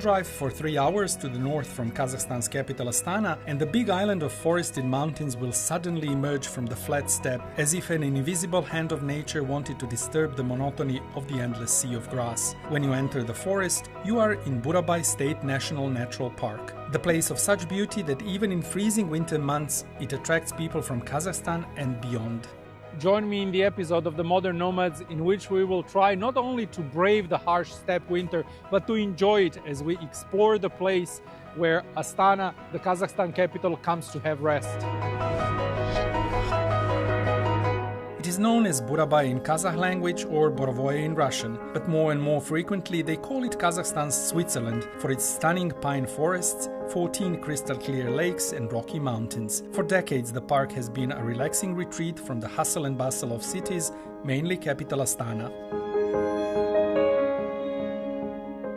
Drive for 3 hours to the north from Kazakhstan's capital Astana, and the big island of forested mountains will suddenly emerge from the flat steppe, as if an invisible hand of nature wanted to disturb the monotony of the endless sea of grass. When you enter the forest, you are in Burabay State National Natural Park, the place of such beauty that even in freezing winter months, it attracts people from Kazakhstan and beyond. Join me in the episode of The Modern Nomads, in which we will try not only to brave the harsh steppe winter, but to enjoy it as we explore the place where Astana, the Kazakhstan capital, comes to have rest. It is known as Burabay in Kazakh language or Borovoye in Russian, but more and more frequently they call it Kazakhstan's Switzerland for its stunning pine forests, 14 crystal-clear lakes and rocky mountains. For decades the park has been a relaxing retreat from the hustle and bustle of cities, mainly capital Astana.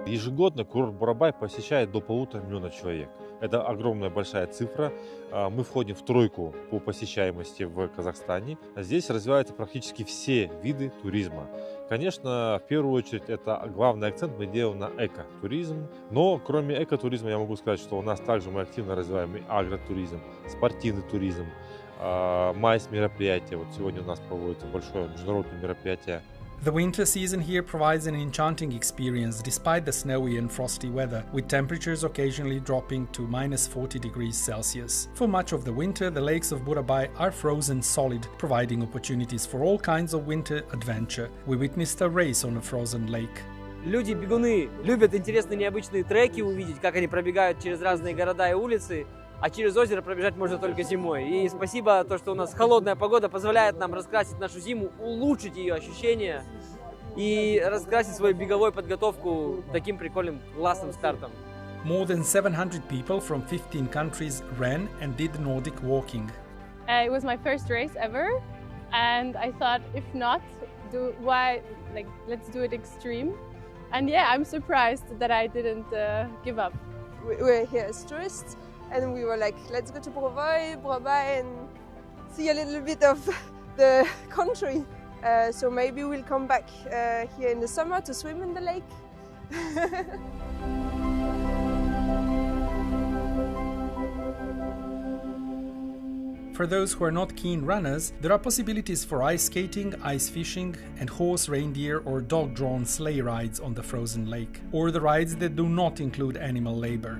Ежегодно курорт Бурабай посещает до 1,5 миллиона человек. Это огромная большая цифра. Мы входим в тройку по посещаемости в Казахстане. Здесь развиваются практически все виды туризма. Конечно, в первую очередь, это главный акцент мы делаем на экотуризм. Но кроме экотуризма я могу сказать, что у нас также мы активно развиваем и агротуризм, спортивный туризм, майс мероприятия. Вот сегодня у нас проводится большое международное мероприятие. The winter season here provides an enchanting experience despite the snowy and frosty weather, with temperatures occasionally dropping to minus 40 degrees Celsius. For much of the winter, the lakes of Burabay are frozen solid, providing opportunities for all kinds of winter adventure. We witnessed a race on a frozen lake. Люди-бегуны любят интересные необычные треки увидеть, как они пробегают через разные города и улицы, а через озеро пробежать можно только зимой. И спасибо, то, что у нас холодная погода позволяет нам раскрасить нашу зиму, улучшить ее ощущения и раскрасить свою беговую подготовку таким прикольным, классным стартом. More than 700 people from 15 countries ran and did Nordic walking. It was my first race ever, and I thought, if not, let's do it extreme. And yeah, I'm surprised that I didn't give up. We're here as tourists, and we were like, let's go to Burabay and see a little bit of the country. So maybe we'll come back here in the summer to swim in the lake. For those who are not keen runners, there are possibilities for ice skating, ice fishing, and horse, reindeer or dog-drawn sleigh rides on the frozen lake, or the rides that do not include animal labor.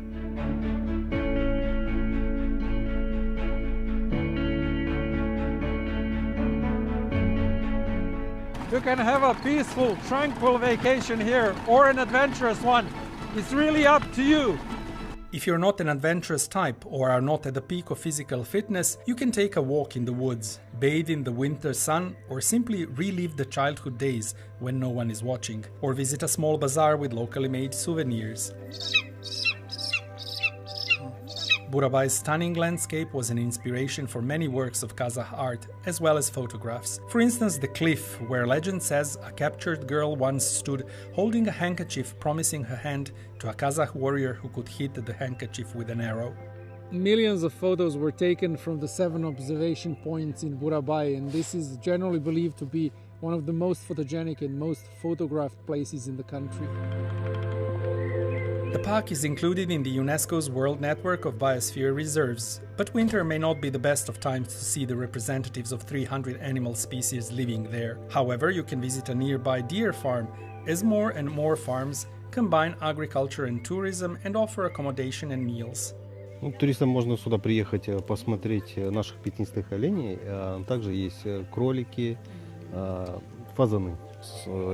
You can have a peaceful, tranquil vacation here, or an adventurous one. It's really up to you. If you're not an adventurous type or are not at the peak of physical fitness, you can take a walk in the woods, bathe in the winter sun, or simply relive the childhood days when no one is watching, or visit a small bazaar with locally made souvenirs. Burabay's stunning landscape was an inspiration for many works of Kazakh art, as well as photographs. For instance, the cliff, where legend says a captured girl once stood holding a handkerchief promising her hand to a Kazakh warrior who could hit the handkerchief with an arrow. Millions of photos were taken from the 7 observation points in Burabay, and this is generally believed to be one of the most photogenic and most photographed places in the country. The park is included in the UNESCO's World Network of Biosphere Reserves, but winter may not be the best of times to see the representatives of 300 animal species living there. However, you can visit a nearby deer farm, as more and more farms combine agriculture and tourism and offer accommodation and meals. Туристам можно сюда приехать, посмотреть наших пятнистых оленей, также есть кролики, фазаны.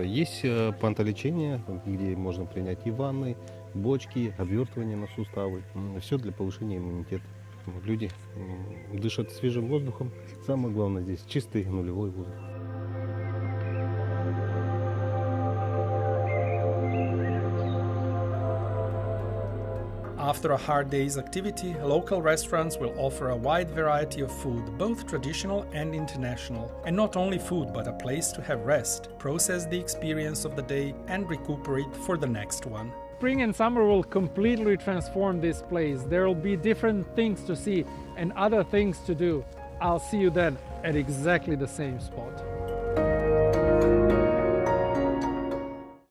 Есть пантолечение, где можно принять и ванны, бочки, обвертывание на суставы. Все для повышения иммунитета. Люди дышат свежим воздухом. Самое главное здесь чистый нулевой воздух. After a hard day's activity, local restaurants will offer a wide variety of food, both traditional and international. And not only food, but a place to have rest, process the experience of the day, and recuperate for the next one. Spring and summer will completely transform this place. There will be different things to see and other things to do. I'll see you then at exactly the same spot.